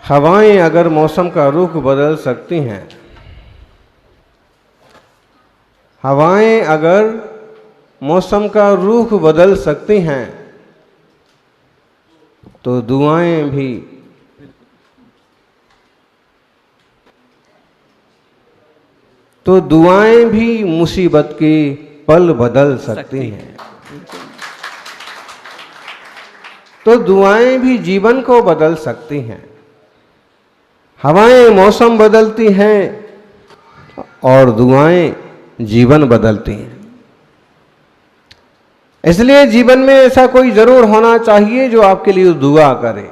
हवाएं अगर मौसम का रुख बदल सकती हैं, हवाएं अगर मौसम का रुख बदल सकती हैं, तो दुआएं भी मुसीबत के पल बदल सकती हैं। तो दुआएं भी जीवन को बदल सकती हैं। हवाएं मौसम बदलती हैं और दुआएं जीवन बदलती हैं। इसलिए जीवन में ऐसा कोई जरूर होना चाहिए जो आपके लिए दुआ करे।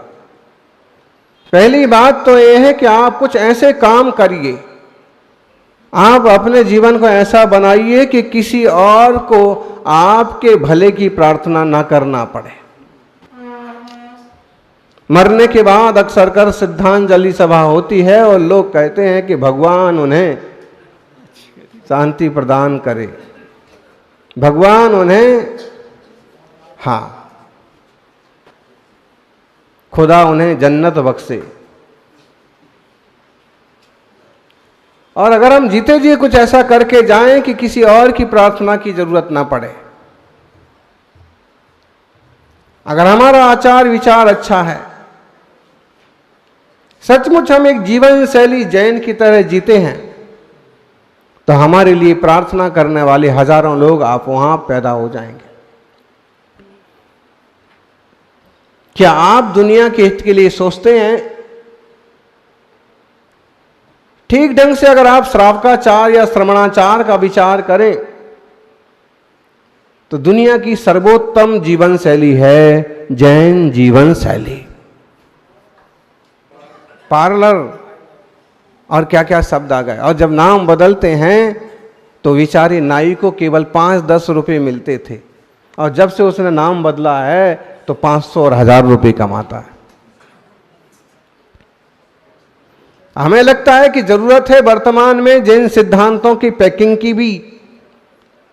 पहली बात तो यह है कि आप कुछ ऐसे काम करिए, आप अपने जीवन को ऐसा बनाइए कि किसी और को आपके भले की प्रार्थना ना करना पड़े। मरने के बाद अक्सर कर श्रद्धांजलि सभा होती है और लोग कहते हैं कि भगवान उन्हें शांति प्रदान करे, भगवान उन्हें, खुदा उन्हें जन्नत बख्शे। और अगर हम जीते जी कुछ ऐसा करके जाएं कि किसी और की प्रार्थना की जरूरत ना पड़े, अगर हमारा आचार विचार अच्छा है, सचमुच हम एक जीवन शैली जैन की तरह जीते हैं, तो हमारे लिए प्रार्थना करने वाले हजारों लोग आप वहां पैदा हो जाएंगे। क्या आप दुनिया के हित के लिए सोचते हैं? ठीक ढंग से अगर आप श्रावकाचार या श्रवणाचार का विचार करें तो दुनिया की सर्वोत्तम जीवन शैली है जैन जीवन शैली। पार्लर और क्या क्या शब्द आ गए, और जब नाम बदलते हैं तो बेचारे नाई को केवल 5-10 रुपए मिलते थे, और जब से उसने नाम बदला है तो 500 और 1000 रुपए कमाता है। हमें लगता है कि जरूरत है वर्तमान में जैन सिद्धांतों की पैकिंग की भी,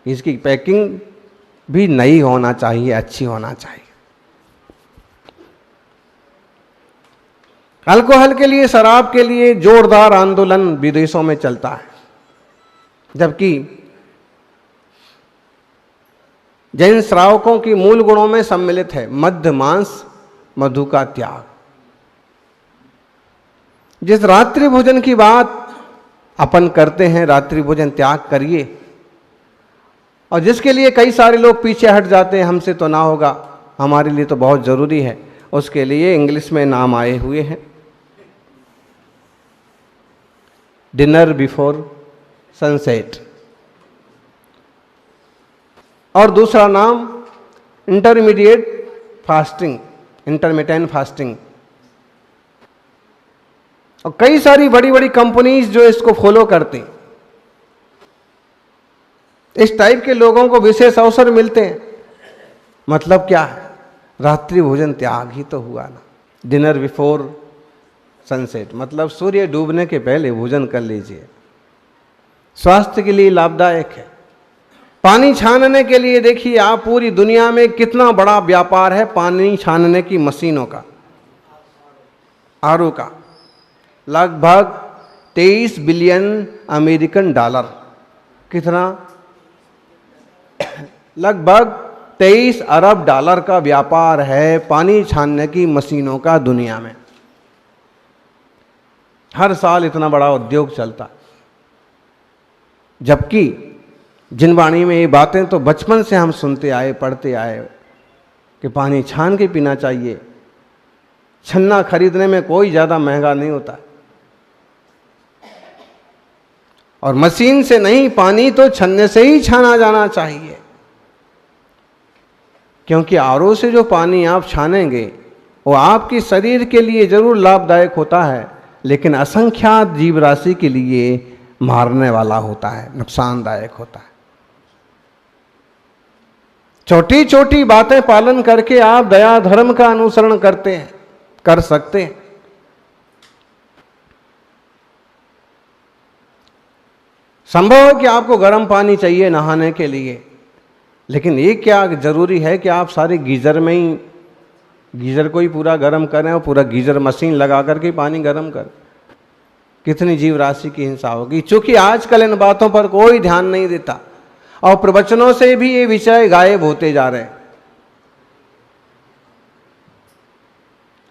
इसकी पैकिंग भी नई होना चाहिए, अच्छी होना चाहिए। अल्कोहल के लिए, शराब के लिए जोरदार आंदोलन विदेशों में चलता है, जबकि जैन श्रावकों की मूल गुणों में सम्मिलित है मद्य, मांस, मधु का त्याग। जिस रात्रि भोजन की बात अपन करते हैं, रात्रि भोजन त्याग करिए, और जिसके लिए कई सारे लोग पीछे हट जाते हैं, हमसे तो ना होगा, हमारे लिए तो बहुत जरूरी है, उसके लिए इंग्लिश में नाम आए हुए हैं डिनर बिफोर सनसेट, और दूसरा नाम इंटरमीडिएट फास्टिंग, इंटरमिटेंट फास्टिंग। और कई सारी बड़ी बड़ी कंपनीज जो इसको फॉलो करती हैं, इस टाइप के लोगों को विशेष अवसर मिलते हैं। मतलब क्या है? रात्रि भोजन त्याग ही तो हुआ ना। डिनर बिफोर सनसेट मतलब सूर्य डूबने के पहले भोजन कर लीजिए, स्वास्थ्य के लिए लाभदायक है। पानी छानने के लिए देखिए आप, पूरी दुनिया में कितना बड़ा व्यापार है पानी छानने की मशीनों का, आरओ का। लगभग 23 बिलियन अमेरिकन डॉलर, कितना? लगभग 23 अरब डॉलर का व्यापार है पानी छानने की मशीनों का दुनिया में। हर साल इतना बड़ा उद्योग चलता है। जबकि जिनवाणी में ये बातें तो बचपन से हम सुनते आए, पढ़ते आए कि पानी छान के पीना चाहिए। छन्ना खरीदने में कोई ज़्यादा महंगा नहीं होता, और मशीन से नहीं, पानी तो छन्ने से ही छाना जाना चाहिए, क्योंकि आरओ से जो पानी आप छानेंगे वो आपके शरीर के लिए जरूर लाभदायक होता है, लेकिन असंख्यात जीव राशि के लिए मारने वाला होता है, नुकसानदायक होता है। छोटी छोटी बातें पालन करके आप दया धर्म का अनुसरण कर सकते हैं। संभव है कि आपको गर्म पानी चाहिए नहाने के लिए, लेकिन ये क्या जरूरी है कि आप सारे गीजर में ही गीजर को ही पूरा गर्म करें और पूरा गीजर मशीन लगा करके पानी गर्म करें, कितनी जीव राशि की हिंसा होगी। चूंकि आजकल इन बातों पर कोई ध्यान नहीं देता और प्रवचनों से भी ये विषय गायब होते जा रहे हैं।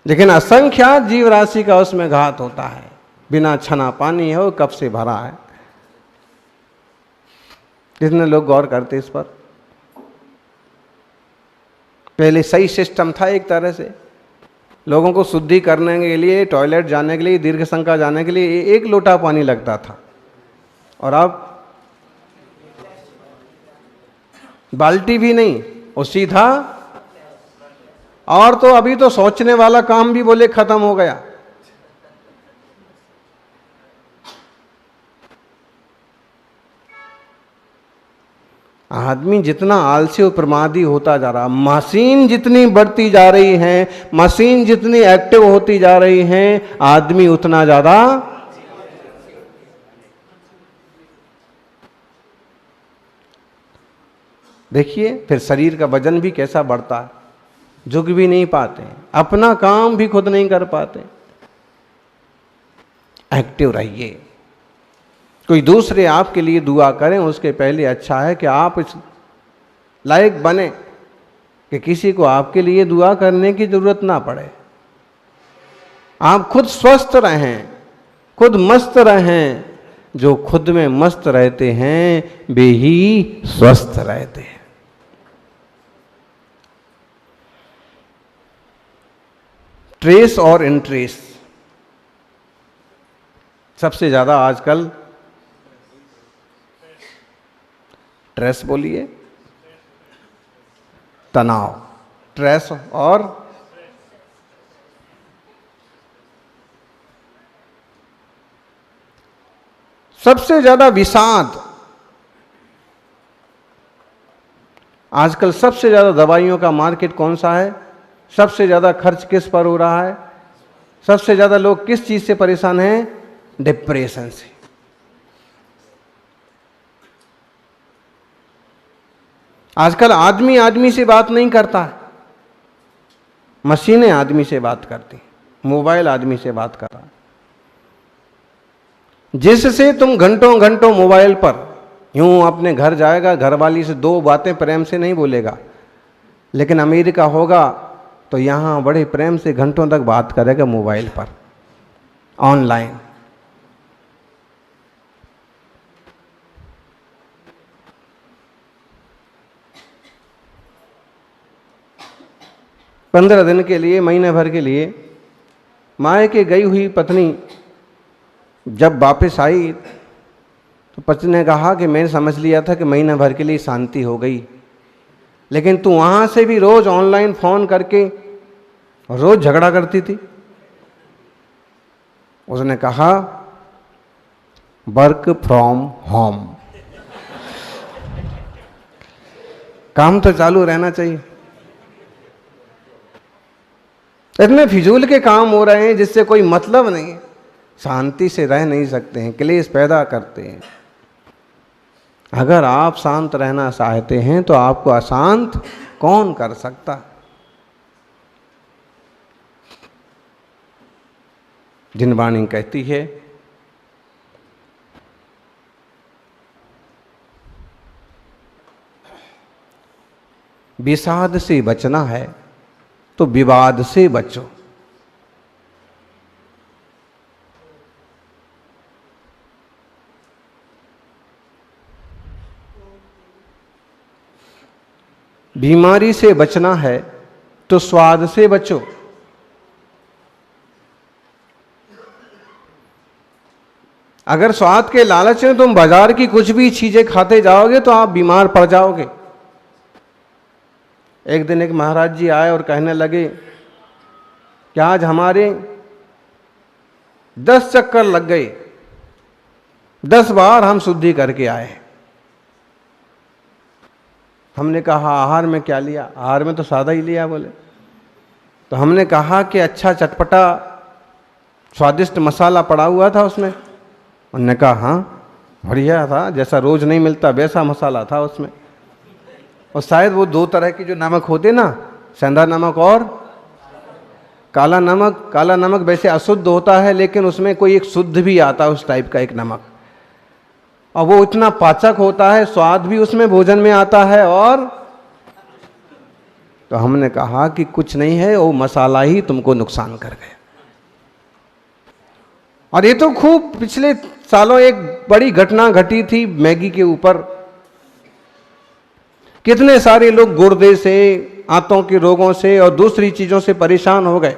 लेकिन असंख्यात जीव राशि का उसमें घात होता है, बिना छना पानी है वो कब से भरा है। कितने लोग गौर करते इस पर? पहले सही सिस्टम था, एक तरह से लोगों को शुद्धि करने के लिए, टॉयलेट जाने के लिए, दीर्घ संका जाने के लिए 1 लोटा पानी लगता था, और अब बाल्टी भी नहीं, वो सीधा। और तो अभी तो सोचने वाला काम भी बोले खत्म हो गया। आदमी जितना आलसी और प्रमादी होता जा रहा, मशीन जितनी बढ़ती जा रही है, मशीन जितनी एक्टिव होती जा रही है, आदमी उतना ज्यादा देखिए फिर शरीर का वजन भी कैसा बढ़ता है, झुक भी नहीं पाते, अपना काम भी खुद नहीं कर पाते। एक्टिव रहिए, कोई दूसरे आपके लिए दुआ करें उसके पहले अच्छा है कि आप इस लायक बने कि किसी को आपके लिए दुआ करने की जरूरत ना पड़े। आप खुद स्वस्थ रहें, खुद मस्त रहें। जो खुद में मस्त रहते हैं वे ही स्वस्थ रहते हैं। ट्रेस और इंट्रेस, सबसे ज्यादा आजकल स्ट्रेस बोलिए, तनाव, स्ट्रेस और सबसे ज्यादा विषाद। आजकल सबसे ज्यादा दवाइयों का मार्केट कौन सा है? सबसे ज्यादा खर्च किस पर हो रहा है? सबसे ज्यादा लोग किस चीज से परेशान हैं? डिप्रेशन से। आजकल आदमी आदमी से बात नहीं करता है, मशीनें आदमी से बात करती, मोबाइल आदमी से बात कर रहा है। जिससे तुम घंटों घंटों मोबाइल पर, यूं अपने घर जाएगा, घरवाली से 2 बातें प्रेम से नहीं बोलेगा, लेकिन अमेरिका होगा तो यहां बड़े प्रेम से घंटों तक बात करेगा मोबाइल पर, ऑनलाइन। पंद्रह दिन के लिए, महीने भर के लिए मायके गई हुई पत्नी जब वापस आई तो पति ने कहा कि मैंने समझ लिया था कि महीने भर के लिए शांति हो गई, लेकिन तू वहां से भी रोज ऑनलाइन फोन करके रोज झगड़ा करती थी। उसने कहा वर्क फ्रॉम होम, काम तो चालू रहना चाहिए। इतने फिजूल के काम हो रहे हैं जिससे कोई मतलब नहीं, शांति से रह नहीं सकते हैं, क्लेश पैदा करते हैं। अगर आप शांत रहना चाहते हैं तो आपको अशांत कौन कर सकता? जिनवाणी कहती है विषाद से बचना है तो विवाद से बचो। बीमारी से बचना है तो स्वाद से बचो। अगर स्वाद के लालच में तुम बाजार की कुछ भी चीजें खाते जाओगे तो आप बीमार पड़ जाओगे। एक दिन एक महाराज जी आए और कहने लगे कि आज हमारे 10 चक्कर लग गए, 10 बार हम शुद्धि करके आए। हमने कहा आहार में क्या लिया? आहार में तो सादा ही लिया बोले। तो हमने कहा कि अच्छा चटपटा स्वादिष्ट मसाला पड़ा हुआ था उसमें। उन्होंने कहा हाँ बढ़िया था, जैसा रोज नहीं मिलता वैसा मसाला था उसमें। और शायद वो 2 तरह के जो नमक होते ना, सेंधा नमक और काला नमक वैसे अशुद्ध होता है, लेकिन उसमें कोई एक शुद्ध भी आता है, उस टाइप का एक नमक, और वो इतना पाचक होता है, स्वाद भी उसमें भोजन में आता है। और तो हमने कहा कि कुछ नहीं है, वो मसाला ही तुमको नुकसान कर गया। और ये तो खूब पिछले सालों एक बड़ी घटना घटी थी मैगी के ऊपर। कितने सारे लोग गुर्दे से, आंतों के रोगों से और दूसरी चीजों से परेशान हो गए।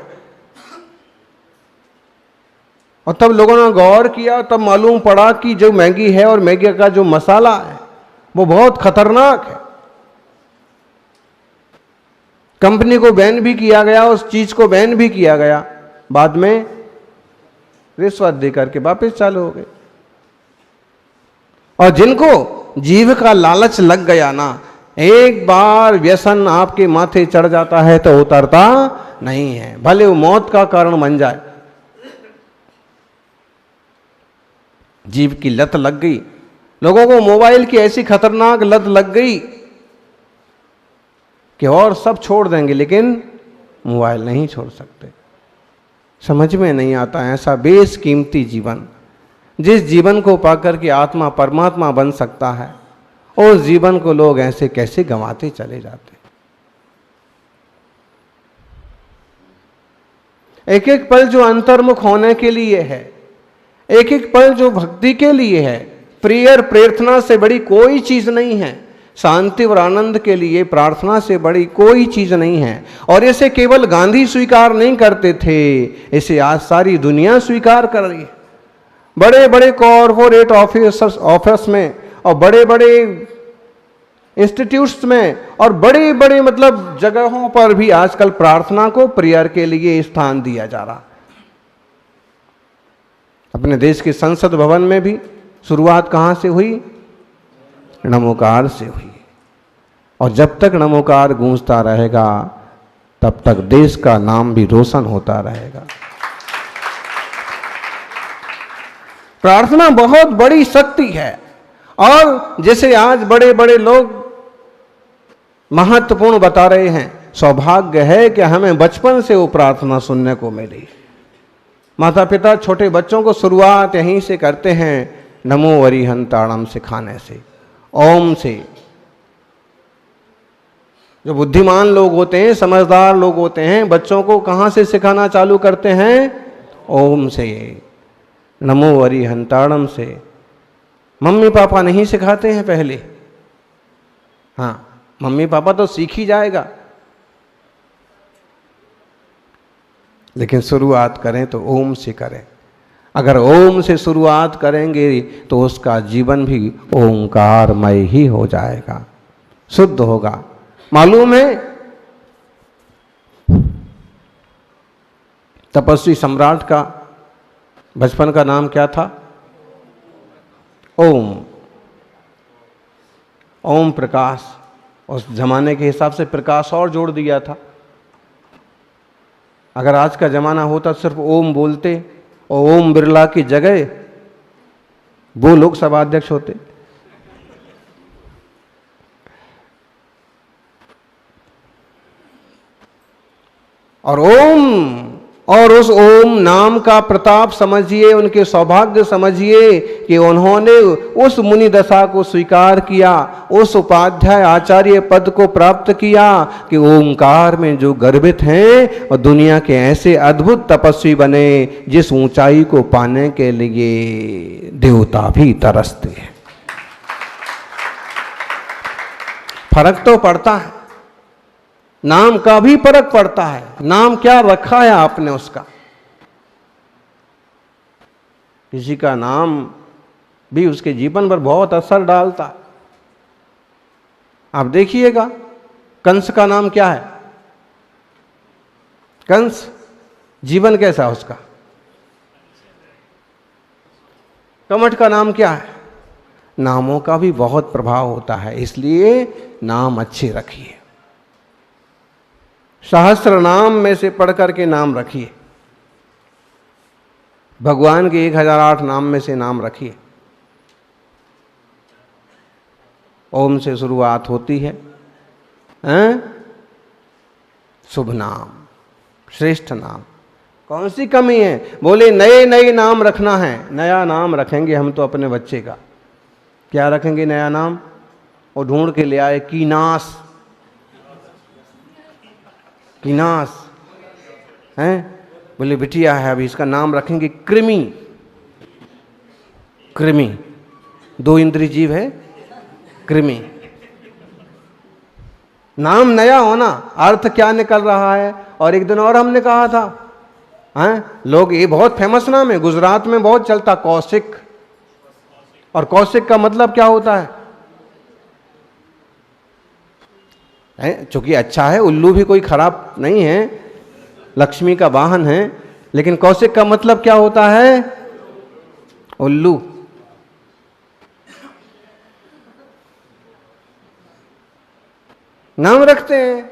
और तब लोगों ने गौर किया, तब मालूम पड़ा कि जो मैगी है और मैगी का जो मसाला है वो बहुत खतरनाक है। कंपनी को बैन भी किया गया, उस चीज को बैन भी किया गया, बाद में रिश्वत देकर के वापस चालू हो गए। और जिनको जीव का लालच लग गया ना, एक बार व्यसन आपके माथे चढ़ जाता है तो उतरता नहीं है, भले वो मौत का कारण बन जाए। जीव की लत लग गई, लोगों को मोबाइल की ऐसी खतरनाक लत लग गई कि और सब छोड़ देंगे लेकिन मोबाइल नहीं छोड़ सकते। समझ में नहीं आता ऐसा बेशकीमती जीवन, जिस जीवन को पाकर के आत्मा परमात्मा बन सकता है, और जीवन को लोग ऐसे कैसे गंवाते चले जाते। एक एक पल जो अंतर्मुख होने के लिए है, एक एक पल जो भक्ति के लिए है, प्रेयर प्रार्थना से बड़ी कोई चीज नहीं है। शांति और आनंद के लिए प्रार्थना से बड़ी कोई चीज नहीं है। और इसे केवल गांधी स्वीकार नहीं करते थे, इसे आज सारी दुनिया स्वीकार कर रही है। बड़े बड़े कॉर्पोरेट ऑफिस में और बड़े बड़े इंस्टीट्यूट्स में और बड़े बड़े मतलब जगहों पर भी आजकल प्रार्थना को प्रेयर के लिए स्थान दिया जा रहा। अपने देश के संसद भवन में भी शुरुआत कहां से हुई? नमोकार से हुई। और जब तक नमोकार गूंजता रहेगा तब तक देश का नाम भी रोशन होता रहेगा। प्रार्थना बहुत बड़ी शक्ति है। और जैसे आज बड़े बड़े लोग महत्वपूर्ण बता रहे हैं, सौभाग्य है कि हमें बचपन से वो प्रार्थना सुनने को मिली। माता पिता छोटे बच्चों को शुरुआत यहीं से करते हैं, नमो अरिहंताणम सिखाने से, ओम से। जो बुद्धिमान लोग होते हैं, समझदार लोग होते हैं, बच्चों को कहां से सिखाना चालू करते हैं? ओम से, नमो अरिहंताणम से। मम्मी पापा नहीं सिखाते हैं पहले। हाँ, मम्मी पापा तो सीख ही जाएगा, लेकिन शुरुआत करें तो ओम से करें। अगर ओम से शुरुआत करेंगे तो उसका जीवन भी ओंकारमय ही हो जाएगा, शुद्ध होगा। मालूम है तपस्वी सम्राट का बचपन का नाम क्या था? ओम। ओम प्रकाश। उस जमाने के हिसाब से प्रकाश और जोड़ दिया था। अगर आज का जमाना होता सिर्फ ओम बोलते और ओम बिरला की जगह वो लोकसभा अध्यक्ष होते। और ओम और उस ओम नाम का प्रताप समझिए, उनके सौभाग्य समझिए कि उन्होंने उस मुनि दशा को स्वीकार किया, उस उपाध्याय आचार्य पद को प्राप्त किया कि ओंकार में जो गर्भित हैं और दुनिया के ऐसे अद्भुत तपस्वी बने जिस ऊंचाई को पाने के लिए देवता भी तरसते हैं। फर्क तो पड़ता है, नाम का भी फर्क पड़ता है। नाम क्या रखा है आपने उसका। किसी का नाम भी उसके जीवन पर बहुत असर डालता है। आप देखिएगा, कंस का नाम क्या है? कंस, जीवन कैसा उसका? कमठ का नाम क्या है? नामों का भी बहुत प्रभाव होता है, इसलिए नाम अच्छे रखिए। सहस्त्र नाम में से पढ़ करके नाम रखिए। भगवान के 1008 नाम में से नाम रखिए। ओम से शुरुआत होती है, शुभ नाम। श्रेष्ठ नाम। कौन सी कमी है? बोले नए नए नाम रखना है। नया नाम रखेंगे हम तो अपने बच्चे का। क्या रखेंगे नया नाम? वो ढूंढ के ले आए, कीनास। कीनास हैं? बोले बिटिया है, अभी इसका नाम रखेंगे कृमि। कृमि, 2 इंद्रिय जीव है, कृमि। नाम नया होना, अर्थ क्या निकल रहा है। और एक दिन और हमने कहा था, हैं लोग, ये बहुत फेमस नाम है, गुजरात में बहुत चलता, कौशिक। और कौशिक का मतलब क्या होता है? चूंकि अच्छा है, उल्लू भी कोई खराब नहीं है, लक्ष्मी का वाहन है, लेकिन कौशिक का मतलब क्या होता है? उल्लू। नाम रखते हैं।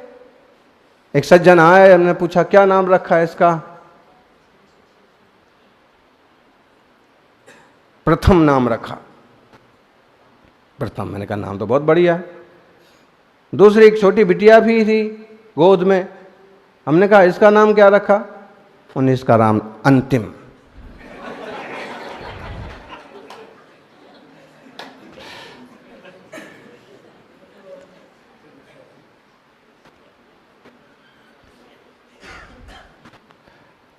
एक सज्जन आए, हमने पूछा क्या नाम रखा है इसका? प्रथम नाम रखा। प्रथम, मैंने कहा नाम तो बहुत बढ़िया है। दूसरी एक छोटी बिटिया भी थी गोद में, हमने कहा इसका नाम क्या रखा? उन्हें इसका नाम अंतिम।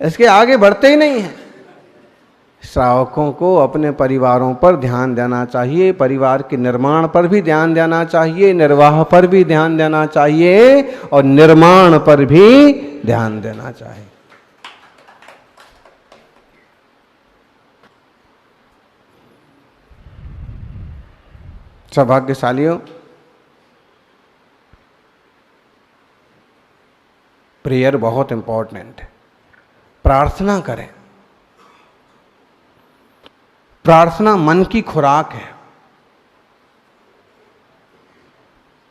इसके आगे बढ़ते ही नहीं है। श्रावकों को अपने परिवारों पर ध्यान देना चाहिए, परिवार के निर्माण पर भी ध्यान देना चाहिए, निर्वाह पर भी ध्यान देना चाहिए, और निर्माण पर भी ध्यान देना चाहिए। सौभाग्यशालियों, प्रेयर बहुत इंपॉर्टेंट है। प्रार्थना करें। प्रार्थना मन की खुराक है।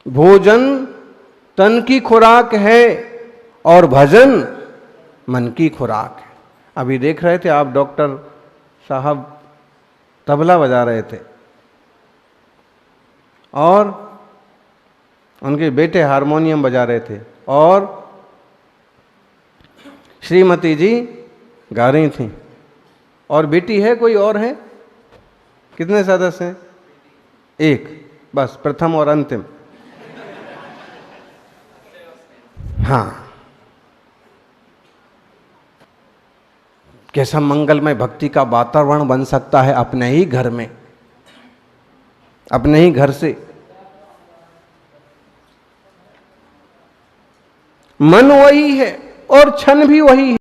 भोजन तन की खुराक है और भजन मन की खुराक है। अभी देख रहे थे आप, डॉक्टर साहब तबला बजा रहे थे और उनके बेटे हारमोनियम बजा रहे थे, और श्रीमती जी गा रही थी, और बेटी है, कोई और है? कितने सदस्य हैं? एक, बस, प्रथम और अंतिम। हाँ, कैसा मंगलमय भक्ति का वातावरण बन सकता है अपने ही घर में, अपने ही घर से। मन वही है और क्षण भी वही है।